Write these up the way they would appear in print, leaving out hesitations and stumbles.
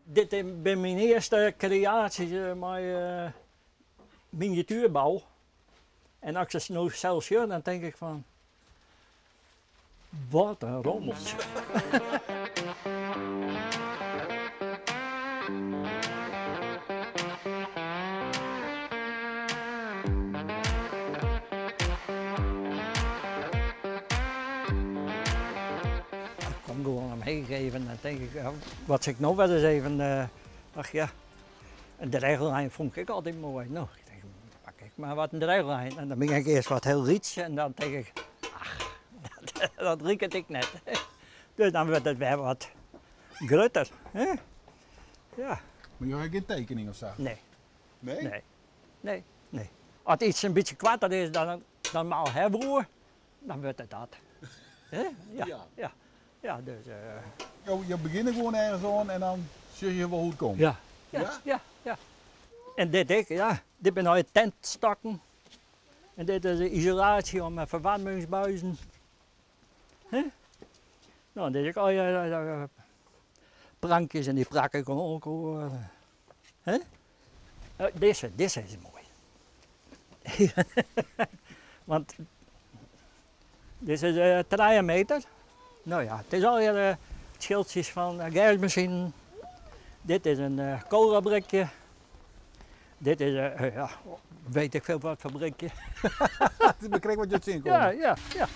Dit is mijn eerste creatie met miniatuurbouw. En als ik het nou zelf zie, dan denk ik van, wat een rommeltje. Ik kwam gewoon hem meegeven en dan denk ik, wat zeg ik nou wel eens even, ach ja. En de regellijn vond ik altijd mooi. Nou, ik denk, pak ik maar wat een regellijn. En dan ben ik eerst wat heel riets en dan denk ik, ach, dat riekte ik net. Dus dan wordt het weer wat grutter. Hè? Ja. Maar je hebt geen tekening of zo? Nee. Nee? Nee. Nee. Nee. Als iets een beetje kwarter is dan normaal herbroer, dan wordt het dat. Hè? Ja. Ja. Ja. Ja, dus... Je begint gewoon ergens aan en dan zie je wel hoe het komt. Ja. Ja, Ja? ja, ja. En dit ben nou tentstakken. En dit is de isolatie om verwarmingsbuizen. Hè? Nou, dit is al je prankjes en die prakken ook. Hè? Deze is mooi. Want dit is 3 meter. Nou ja, het is alweer schildjes van gasmachine. Dit is een koolfabriekje. Dit is ja, weet ik veel wat fabriekje. Ik begrijp wat je het zien komt. Ja, ja, ja.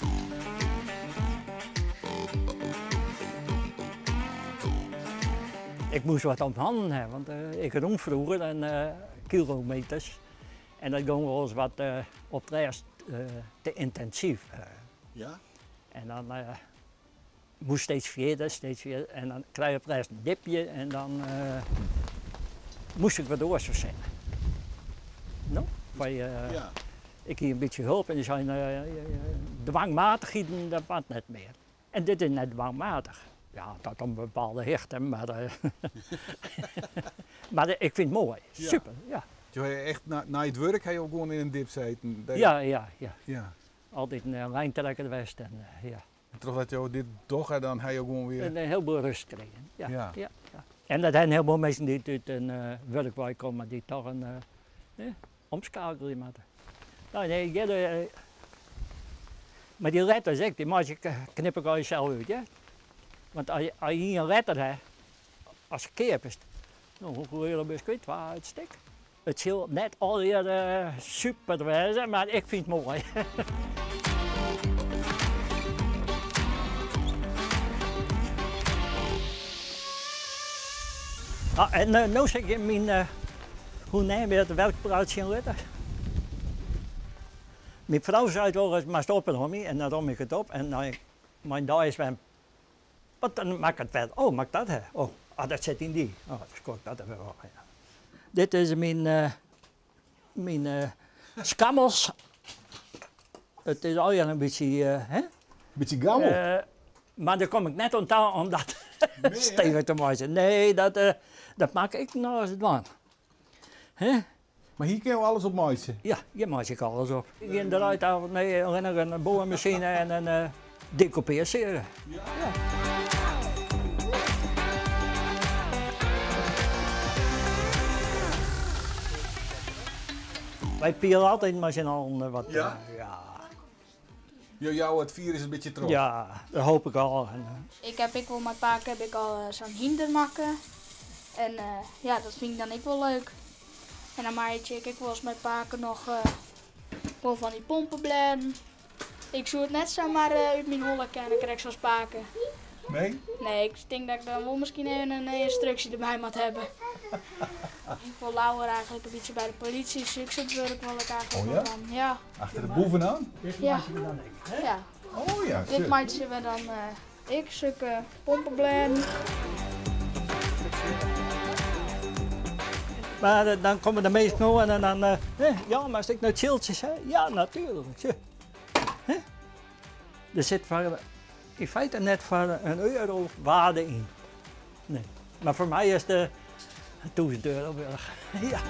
Ik moest wat op handen hebben, want ik roem vroeger en kilometers. En dat ging wel eens wat op de rest te intensief. Ja? En dan moest steeds verder. En dan krijg je op de rest een dipje en dan moest ik wat doorverzinnen. Nou, Ja. ik hier een beetje hulp en die zijn dwangmatig, dat was net meer. En dit is net dwangmatig. Ja, dat een bepaalde hecht, maar, maar ik vind het mooi, Ja. super. Ja, Je hebt echt na het werk heb je ook gewoon in een dip zitten. ja. Ja. Altijd een lijntrekker geweest en ja. En terwijl dat je dit toch hebt, dan heb je ook gewoon weer... En een heleboel rust kregen. Ja, Ja. ja. En dat zijn een heleboel mensen die uit een werkwijk komen, die toch een omschakeling maken. Nou, nee, maar die letters, die mag je knippen al jezelf uit. Ja? Want als je hier een letter hebt, als je keer is, nou, hoeveel euro biscuit waar het stik. Het zal net alweer super wezen, maar ik vind het mooi. En nu zeg ik mijn, hoe neem je het werkbruid zien letter? Mijn vrouw zei wel eens, maar stoppen homie, en dan rom ik het op en dan, mijn dag is wel, wat dan maak ik het verder. Oh, maak dat hè? Oh, dat zit in die. Oh, dat kort dat even wel. Ja. Dit is mijn skammels. Het is al een beetje, hè? Beetje gammel. Maar daar kom ik net aan om dat Nee, stevig te maken. Nee, dat maak ik nou als het ware. Hè? Maar hier kun je alles op maaien. Ja, hier maak ik alles op. Ik ging eruit af met alleen nog een boormachine en een decoupeerserie. Ja. Wij pielen altijd machine wat. Ja? Ja. Jou het vier is een beetje trots. Ja, dat hoop ik al. En, Ik wil met paak heb ik al zo'n hinder maken. En ja, dat vind ik dan ook wel leuk. En dan maak ik wel eens met paken nog gewoon van die pompenbladen. Ik zou het net zomaar uit mijn hollen en dan krijg ik zo'n spaken. Nee? Nee, ik denk dat ik dan wel misschien even een instructie erbij moet hebben. Ik wil Lauwer eigenlijk een beetje bij de politie, succes werk wil ik eigenlijk Oh wel ja? dan. Ja, Achter de bovenaan? dit Ja. maak je dan ik. Hè? ja. Oh ja, Dit shit. maatje we dan ik stukken pompenbladen. Maar dan komen de meesten nou en dan, ja, maar als ik nou chilltjes hè? Ja, natuurlijk. Hè? Er zit in feite net voor €1 waarde in. Nee. Maar voor mij is de €1000 wel. Ja. Ja.